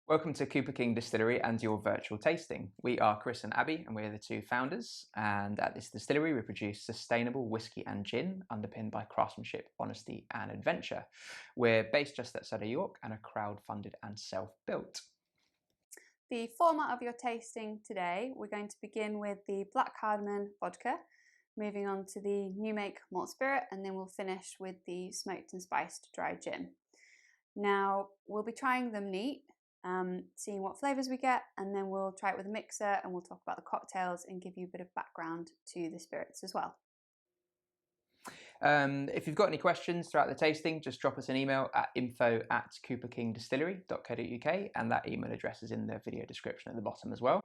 Welcome to Cooper King Distillery and your virtual tasting. We are Chris and Abbie, and we're the two founders. And at this distillery, we produce sustainable whiskey and gin underpinned by craftsmanship, honesty, and adventure. We're based just outside of York and are crowd-funded and self-built. The format of your tasting today, we're going to begin with the Black Cardamom Vodka, moving on to the new make Malt Spirit, and then we'll finish with the Smoked+Spiced dry gin. Now, we'll be trying them neat, seeing what flavours we get, and then we'll try it with a mixer and we'll talk about the cocktails and give you a bit of background to the spirits as well. If you've got any questions throughout the tasting, just drop us an email at info@cooperkingdistillery.co.uk, and that email address is in the video description at the bottom as well.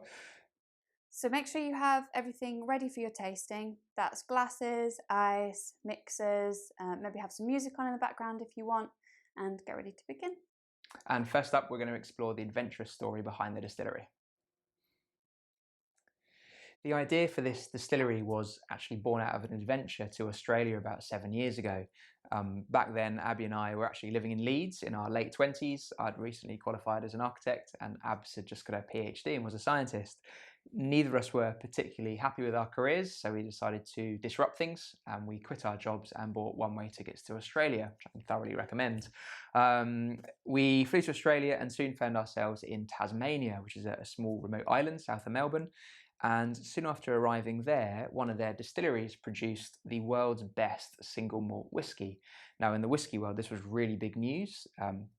So make sure you have everything ready for your tasting. That's glasses, ice, mixers, maybe have some music on in the background if you want, and get ready to begin. And first up, we're going to explore the adventurous story behind the distillery. The idea for this distillery was actually born out of an adventure to Australia about 7 years ago. Back then, Abbie and I were actually living in Leeds in our late 20s. I'd recently qualified as an architect, and Abbs had just got a PhD and was a scientist. Neither of us were particularly happy with our careers, so we decided to disrupt things, and we quit our jobs and bought one-way tickets to Australia, which I can thoroughly recommend. We flew to Australia and soon found ourselves in Tasmania, which is a small remote island south of Melbourne. And soon after arriving there, one of their distilleries produced the world's best single malt whiskey. Now, in the whiskey world, this was really big news.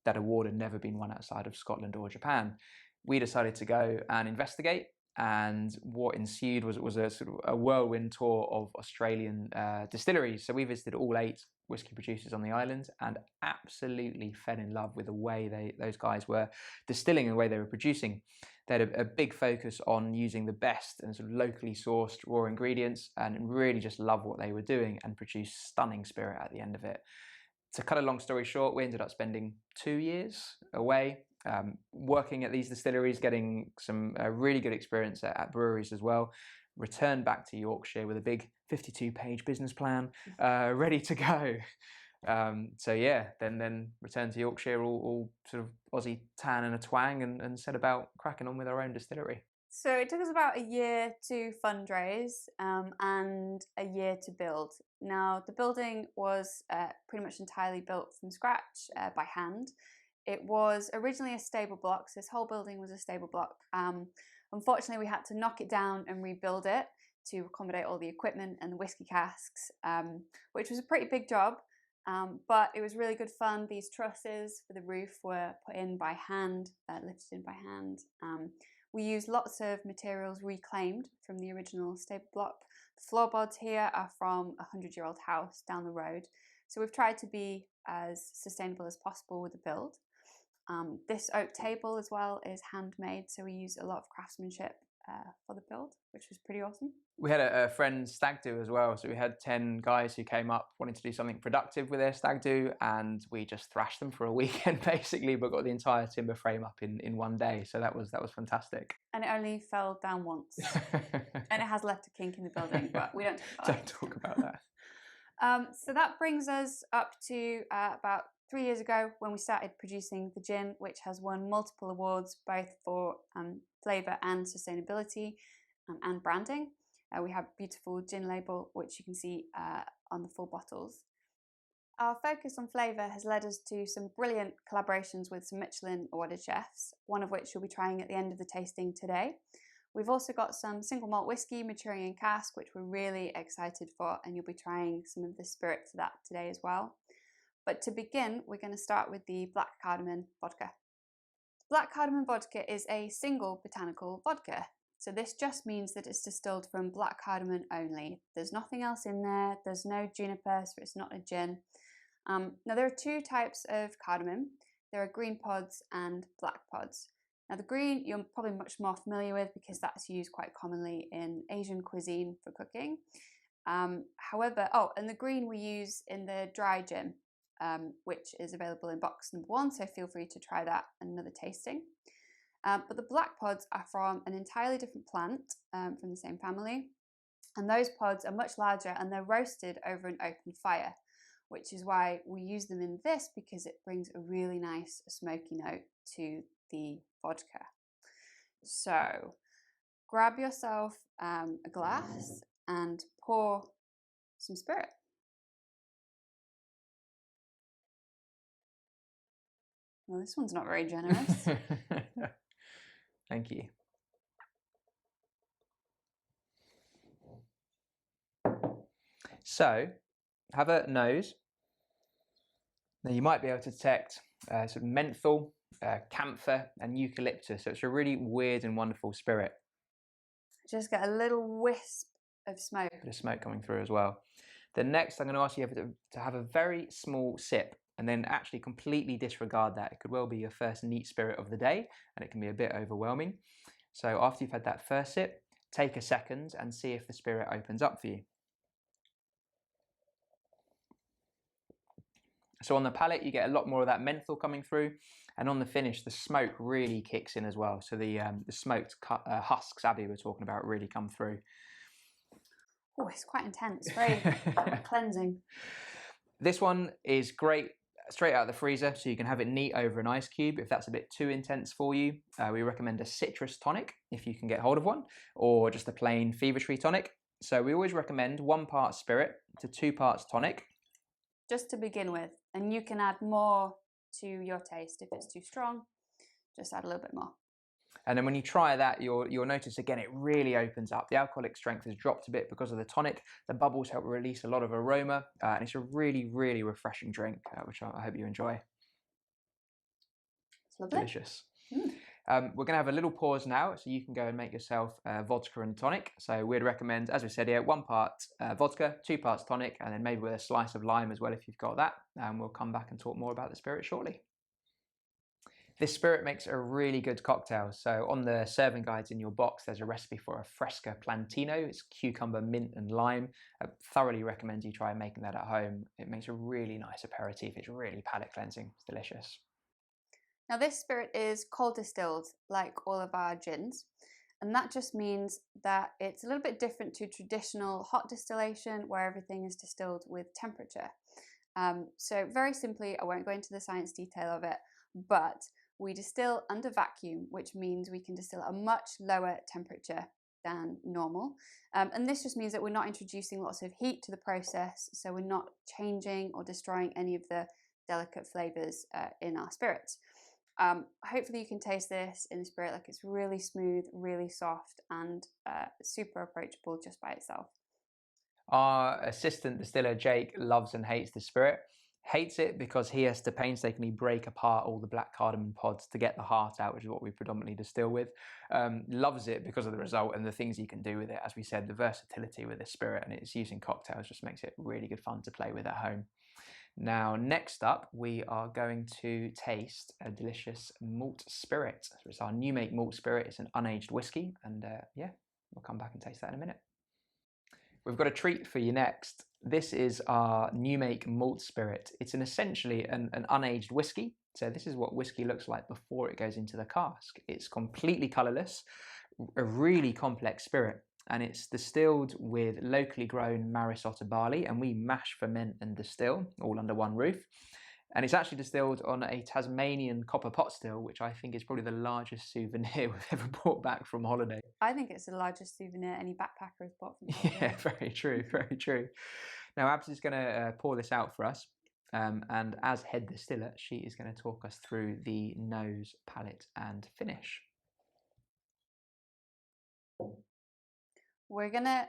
That award had never been won outside of Scotland or Japan. We decided to go and investigate, and what ensued was a sort of a whirlwind tour of Australian distilleries. So we visited all 8 whiskey producers on the island and absolutely fell in love with the way those guys were distilling and the way they were producing. They had a big focus on using the best and sort of locally sourced raw ingredients, and really just love what they were doing and produce stunning spirit at the end of it. To cut a long story short, we ended up spending 2 years away working at these distilleries, getting some really good experience at breweries as well. Returned back to Yorkshire with a big 52-page business plan ready to go. So yeah, then returned to Yorkshire all sort of Aussie tan and a twang, and set about cracking on with our own distillery. So it took us about a year to fundraise and a year to build. Now, the building was pretty much entirely built from scratch by hand. It was originally a stable block, so this whole building was a stable block. Unfortunately, we had to knock it down and rebuild it to accommodate all the equipment and the whiskey casks, which was a pretty big job, but it was really good fun. These trusses for the roof were put in by hand, lifted in by hand. We used lots of materials reclaimed from the original stable block. The floorboards here are from a 100-year-old house down the road, so we've tried to be as sustainable as possible with the build. This oak table as well is handmade, so we use a lot of craftsmanship for the build, which was pretty awesome. We had a friend's stag do as well, so we had 10 guys who came up wanting to do something productive with their stag do, and we just thrashed them for a weekend basically, but got the entire timber frame up in one day, so that was fantastic. And it only fell down once, and it has left a kink in the building, but we don't talk about that. So that brings us up to about 3 years ago when we started producing the gin, which has won multiple awards both for flavour and sustainability and branding. We have a beautiful gin label, which you can see on the full bottles. Our focus on flavour has led us to some brilliant collaborations with some Michelin awarded chefs, one of which you'll be trying at the end of the tasting today. We've also got some single malt whiskey maturing in cask, which we're really excited for, and you'll be trying some of the spirit for that today as well. But to begin, we're going to start with the Black Cardamom Vodka. Black Cardamom Vodka is a single botanical vodka. So this just means that it's distilled from black cardamom only. There's nothing else in there. There's no juniper, so it's not a gin. Now there are 2 types of cardamom. There are green pods and black pods. Now the green you're probably much more familiar with because that's used quite commonly in Asian cuisine for cooking. However, and the green we use in the dry gin, which is available in box number 1, so feel free to try that in another tasting. But the black pods are from an entirely different plant from the same family, and those pods are much larger and they're roasted over an open fire, which is why we use them in this, because it brings a really nice smoky note to the vodka. So grab yourself a glass and pour some spirit. Well, this one's not very generous. Thank you. So, have a nose. Now you might be able to detect sort of menthol, camphor, and eucalyptus. So it's a really weird and wonderful spirit. Just get a little wisp of smoke. Bit of smoke coming through as well. The next, I'm going to ask you to have a very small sip, and then actually completely disregard that. It could well be your first neat spirit of the day, and it can be a bit overwhelming. So after you've had that first sip, take a second and see if the spirit opens up for you. So on the palate, you get a lot more of that menthol coming through, and on the finish, the smoke really kicks in as well. So the smoked husks Abbie were talking about really come through. Oh, it's quite intense, very cleansing. This one is great straight out of the freezer, so you can have it neat over an ice cube. If that's a bit too intense for you, we recommend a citrus tonic if you can get hold of one, or just a plain fever tree tonic. So we always recommend 1 part spirit to 2 parts tonic. Just to begin with, and you can add more to your taste. If it's too strong, just add a little bit more. And then when you try that, you'll notice again, it really opens up. The alcoholic strength has dropped a bit because of the tonic. The bubbles help release a lot of aroma, and it's a really, really refreshing drink, which I hope you enjoy. It's lovely. Delicious. We're going to have a little pause now, so you can go and make yourself vodka and tonic. So we'd recommend, as we said here, 1 part vodka, 2 parts tonic, and then maybe with a slice of lime as well if you've got that. And we'll come back and talk more about the spirit shortly. This spirit makes a really good cocktail. So on the serving guides in your box, there's a recipe for a fresca plantino. It's cucumber, mint, and lime. I thoroughly recommend you try making that at home. It makes a really nice aperitif. It's really palate cleansing. It's delicious. Now this spirit is cold distilled, like all of our gins. And that just means that it's a little bit different to traditional hot distillation, where everything is distilled with temperature. So very simply, I won't go into the science detail of it, but we distill under vacuum, which means we can distill at a much lower temperature than normal. And this just means that we're not introducing lots of heat to the process, so we're not changing or destroying any of the delicate flavors in our spirits. Hopefully you can taste this in the spirit, like it's really smooth, really soft, and super approachable just by itself. Our assistant distiller, Jake, loves and hates the spirit. Hates it because he has to painstakingly break apart all the black cardamom pods to get the heart out, which is what we predominantly distill with. Loves it because of the result and the things you can do with it. As we said, the versatility with this spirit and its use in cocktails just makes it really good fun to play with at home. Now, next up, we are going to taste a delicious malt spirit. So it's our new make malt spirit. It's an unaged whiskey, and yeah, we'll come back and taste that in a minute. We've got a treat for you next. This is our new make malt spirit. It's essentially an unaged whiskey. So this is what whiskey looks like before it goes into the cask. It's completely colourless, a really complex spirit, and it's distilled with locally grown Maris Otter barley, and we mash, ferment and distill all under one roof. And it's actually distilled on a Tasmanian copper pot still, which I think is probably the largest souvenir we've ever brought back from holiday. I think it's the largest souvenir any backpacker has bought from holiday. Yeah, very true, very true. Now, Abs is going to pour this out for us. And as head distiller, she is going to talk us through the nose, palate and finish. We're going to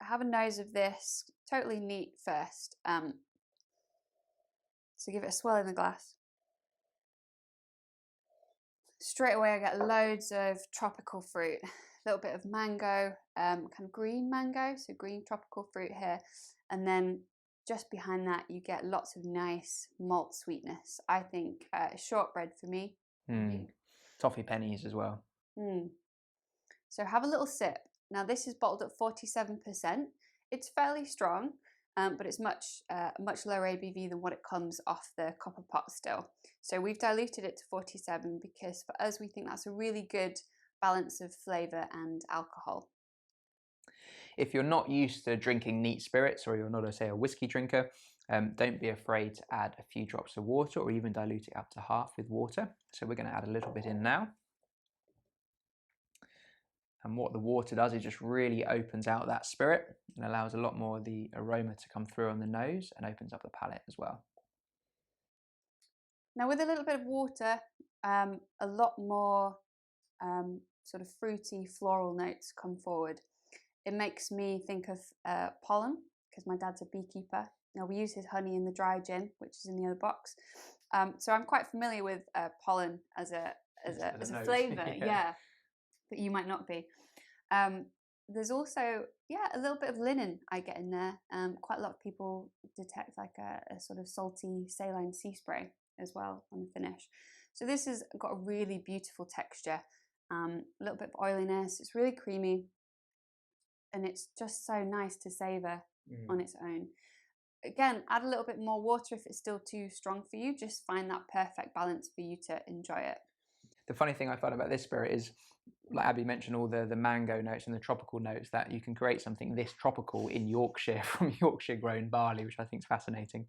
have a nose of this totally neat first. So give it a swirl in the glass. Straight away I get loads of tropical fruit. A little bit of mango, kind of green mango, so green tropical fruit here. And then just behind that you get lots of nice malt sweetness. I think shortbread for me. Toffee pennies as well. So have a little sip. Now this is bottled at 47%. It's fairly strong, but it's much lower ABV than what it comes off the copper pot still. So we've diluted it to 47 because for us we think that's a really good balance of flavour and alcohol. If you're not used to drinking neat spirits, or you're not, say, a whiskey drinker, Don't be afraid to add a few drops of water or even dilute it up to half with water. So we're going to add a little bit in now. And what the water does is just really opens out that spirit and allows a lot more of the aroma to come through on the nose and opens up the palate as well. Now with a little bit of water, a lot more sort of fruity floral notes come forward. It makes me think of pollen, because my dad's a beekeeper. Now we use his honey in the dry gin, which is in the other box. So I'm quite familiar with pollen as a flavour, yeah, but you might not be. There's also, a little bit of linen I get in there. Quite a lot of people detect like a sort of salty saline sea spray as well on the finish. So this has got a really beautiful texture, a little bit of oiliness. It's really creamy, and it's just so nice to savour on its own. Again, add a little bit more water if it's still too strong for you. Just find that perfect balance for you to enjoy it. The funny thing I find about this spirit is, like Abbie mentioned, all the mango notes and the tropical notes, that you can create something this tropical in Yorkshire from Yorkshire grown barley, which I think is fascinating.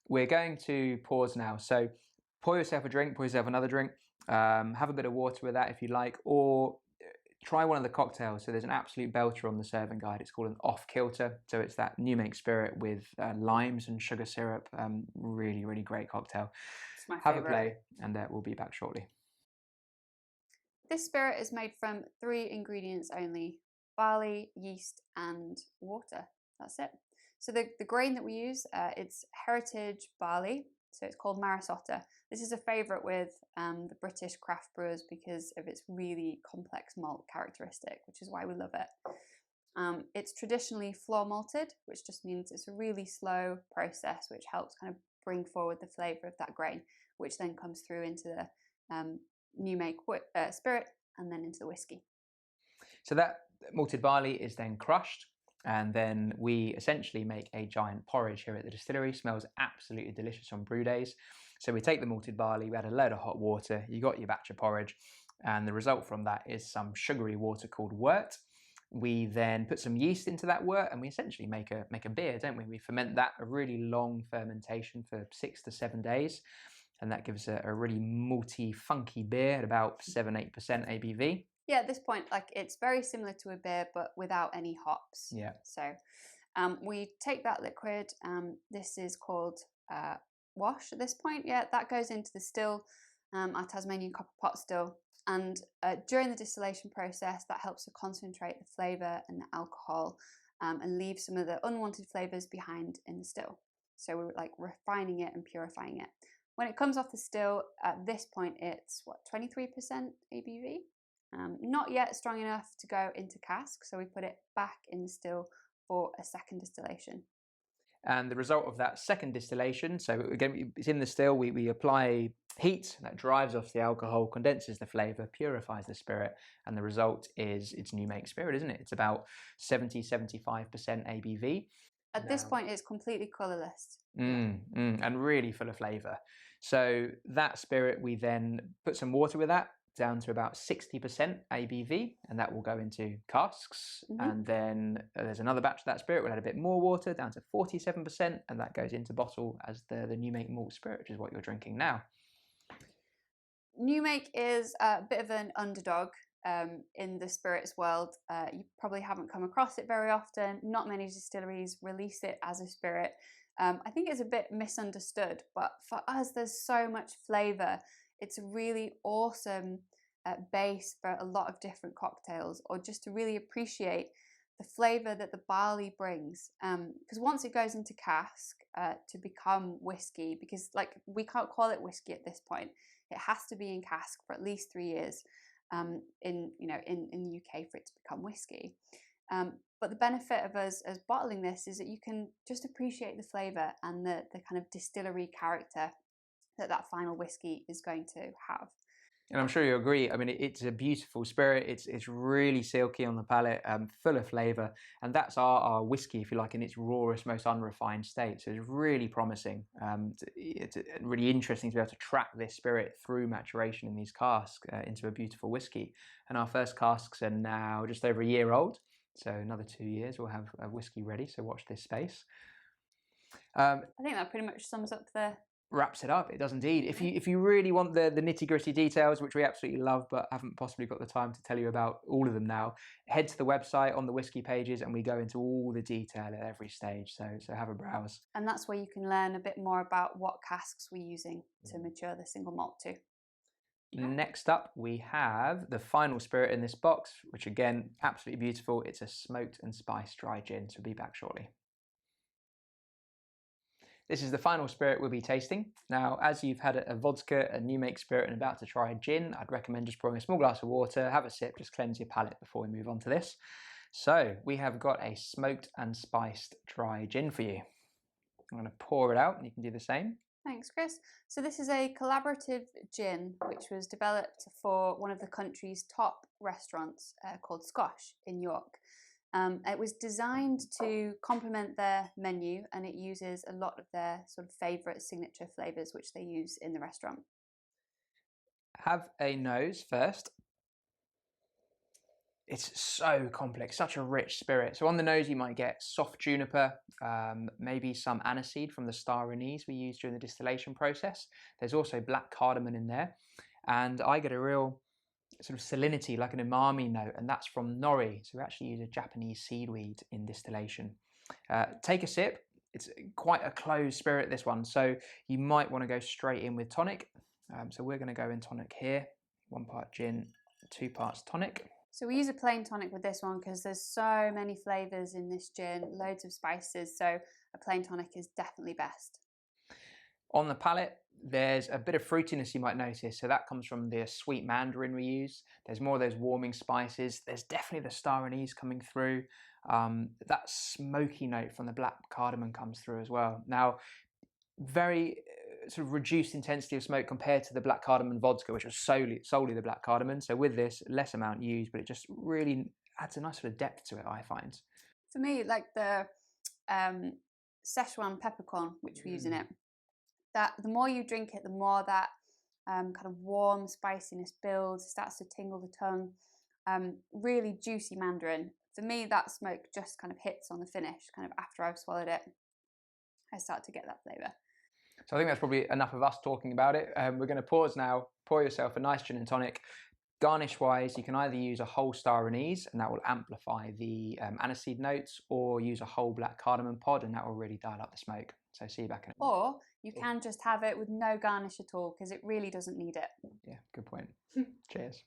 We're going to pause now. So pour yourself a drink, pour yourself another drink, have a bit of water with that if you like, or try one of the cocktails. So there's an absolute belter on the serving guide. It's called an off-kilter. So it's that new make spirit with limes and sugar syrup. Really, really great cocktail. It's my Have favourite. a play, and we'll be back shortly. This spirit is made from 3 ingredients only: barley, yeast, and water. That's it. So the grain that we use, it's heritage barley, so it's called Marasotta. This is a favourite with the British craft brewers because of its really complex malt characteristic, which is why we love it. It's traditionally floor malted, which just means it's a really slow process, which helps kind of bring forward the flavour of that grain, which then comes through into the new make spirit and then into the whiskey. So that malted barley is then crushed, and then we essentially make a giant porridge here at the distillery. Smells absolutely delicious on brew days. So we take the malted barley, we add a load of hot water, you got your batch of porridge, and the result from that is some sugary water called wort. We then put some yeast into that wort, and we essentially make a beer, don't we? We ferment that, a really long fermentation for 6 to 7 days. And that gives a really malty, funky beer at about 7-8% ABV. Yeah, at this point, like, it's very similar to a beer, but without any hops. Yeah. So we take that liquid. This is called wash at this point. Yeah, that goes into the still, our Tasmanian copper pot still. And during the distillation process, that helps to concentrate the flavour and the alcohol and leave some of the unwanted flavours behind in the still. So we're like refining it and purifying it. When it comes off the still, at this point, it's 23% ABV. Not yet strong enough to go into cask, so we put it back in the still for a second distillation. And the result of that second distillation, so again, it's in the still, we apply heat, that drives off the alcohol, condenses the flavour, purifies the spirit, and the result is it's new make spirit, isn't it? It's about 70-75% ABV. At this point, it's completely colourless. And really full of flavour. So that spirit, we then put some water with that, down to about 60% ABV, and that will go into casks. And then there's another batch of that spirit. We'll add a bit more water, down to 47%, and that goes into bottle as the new make malt spirit, which is what you're drinking now. New make is a bit of an underdog in the spirits world. You probably haven't come across it very often. Not many distilleries release it as a spirit. I think it's a bit misunderstood, but for us, there's so much flavour. It's a really awesome base for a lot of different cocktails, or just to really appreciate the flavour that the barley brings. Because once it goes into cask to become whiskey, because like we can't call it whiskey at this point, it has to be in cask for at least 3 years in the UK for it to become whiskey. But the benefit of us as bottling this is that you can just appreciate the flavour and the kind of distillery character that final whiskey is going to have. And I'm sure you agree. I mean, it's a beautiful spirit. It's really silky on the palate, full of flavour, and that's our whiskey, if you like, in its rawest, most unrefined state. So it's really promising. It's really interesting to be able to track this spirit through maturation in these casks into a beautiful whiskey. And our first casks are now just over a year old. So another 2 years, we'll have a whiskey ready. So watch this space. I think that pretty much sums up the... Wraps it up. It does indeed. If you really want the nitty-gritty details, which we absolutely love but haven't possibly got the time to tell you about all of them now, head to the website on the whiskey pages and we go into all the detail at every stage, so have a browse. And that's where you can learn a bit more about what casks we're using to mature the single malt too. Next up we have the final spirit in this box, which again, absolutely beautiful. It's a smoked and spiced dry gin, so we'll be back shortly. This is the final spirit we'll be tasting. Now, as you've had a vodka, a new make spirit, and about to try a gin, I'd recommend just pouring a small glass of water, have a sip, just cleanse your palate before we move on to this. So, we have got a smoked and spiced dry gin for you. I'm going to pour it out, and you can do the same. Thanks, Chris. So this is a collaborative gin which was developed for one of the country's top restaurants called Skosh in York. It was designed to complement their menu, and it uses a lot of their sort of favourite signature flavours which they use in the restaurant. Have a nose first. It's so complex, such a rich spirit. So on the nose you might get soft juniper, maybe some aniseed from the star anise we use during the distillation process. There's also black cardamom in there, and I get a real sort of salinity, like an umami note, and that's from nori. So we actually use a Japanese seedweed in distillation. Take a sip. It's quite a closed spirit, this one, so you might want to go straight in with tonic. So we're going to go in tonic here. 1 part gin, 2 parts tonic. So we use a plain tonic with this one because there's so many flavours in this gin, loads of spices, so a plain tonic is definitely best. On the palate, there's a bit of fruitiness you might notice, so that comes from the sweet mandarin we use. There's more of those warming spices. There's definitely the star anise coming through. That smoky note from the black cardamom comes through as well. Now, very sort of reduced intensity of smoke compared to the black cardamom vodka, which was solely the black cardamom. So with this, less amount used, but it just really adds a nice sort of depth to it, I find. For me, like the Szechuan peppercorn, which we use in it, that the more you drink it, the more that kind of warm spiciness builds, starts to tingle the tongue. Really juicy mandarin. For me, that smoke just kind of hits on the finish, kind of after I've swallowed it. I start to get that flavour. So I think that's probably enough of us talking about it. We're going to pause now, pour yourself a nice gin and tonic. Garnish-wise, you can either use a whole star anise, and that will amplify the aniseed notes, or use a whole black cardamom pod, and that will really dial up the smoke. So see you back in a minute. Or you can just have it with no garnish at all, because it really doesn't need it. Yeah, good point. Cheers.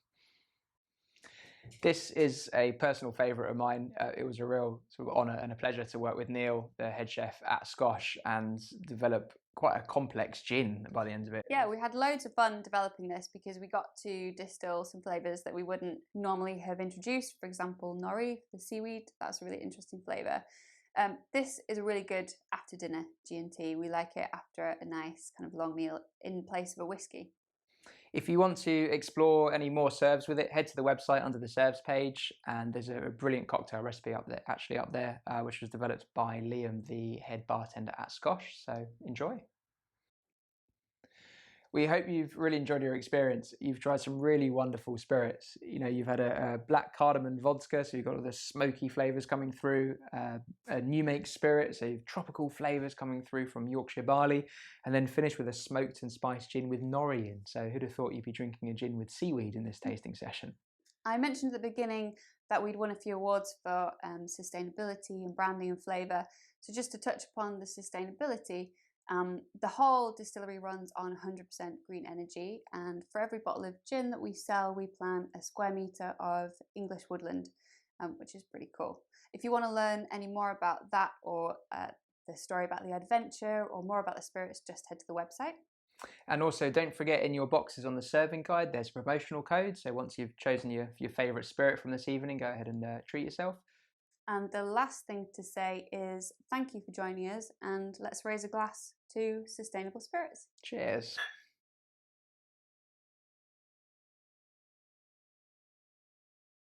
This is a personal favourite of mine. It was a real sort of honour and a pleasure to work with Neil, the head chef at Skosh, and develop quite a complex gin by the end of it. Yeah, we had loads of fun developing this because we got to distill some flavours that we wouldn't normally have introduced. For example, nori, the seaweed, that's a really interesting flavour. This is a really good after dinner G&T. We like it after a nice kind of long meal in place of a whiskey. If you want to explore any more serves with it, head to the website under the serves page, and there's a brilliant cocktail recipe up there, which was developed by Liam, the head bartender at Skosh. So enjoy. We hope you've really enjoyed your experience. You've tried some really wonderful spirits. You know, you've had a black cardamom vodka, so you've got all the smoky flavours coming through, a new make spirit, so you've tropical flavours coming through from Yorkshire barley, and then finish with a smoked and spiced gin with nori in. So who'd have thought you'd be drinking a gin with seaweed in this tasting session? I mentioned at the beginning that we'd won a few awards for sustainability and branding and flavour. So just to touch upon the sustainability, the whole distillery runs on 100% green energy, and for every bottle of gin that we sell, we plant a square metre of English woodland, which is pretty cool. If you want to learn any more about that, or the story about the adventure, or more about the spirits, just head to the website. And also, don't forget, in your boxes on the serving guide, there's a promotional code. So once you've chosen your favourite spirit from this evening, go ahead and treat yourself. And the last thing to say is thank you for joining us, and let's raise a glass to sustainable spirits. Cheers.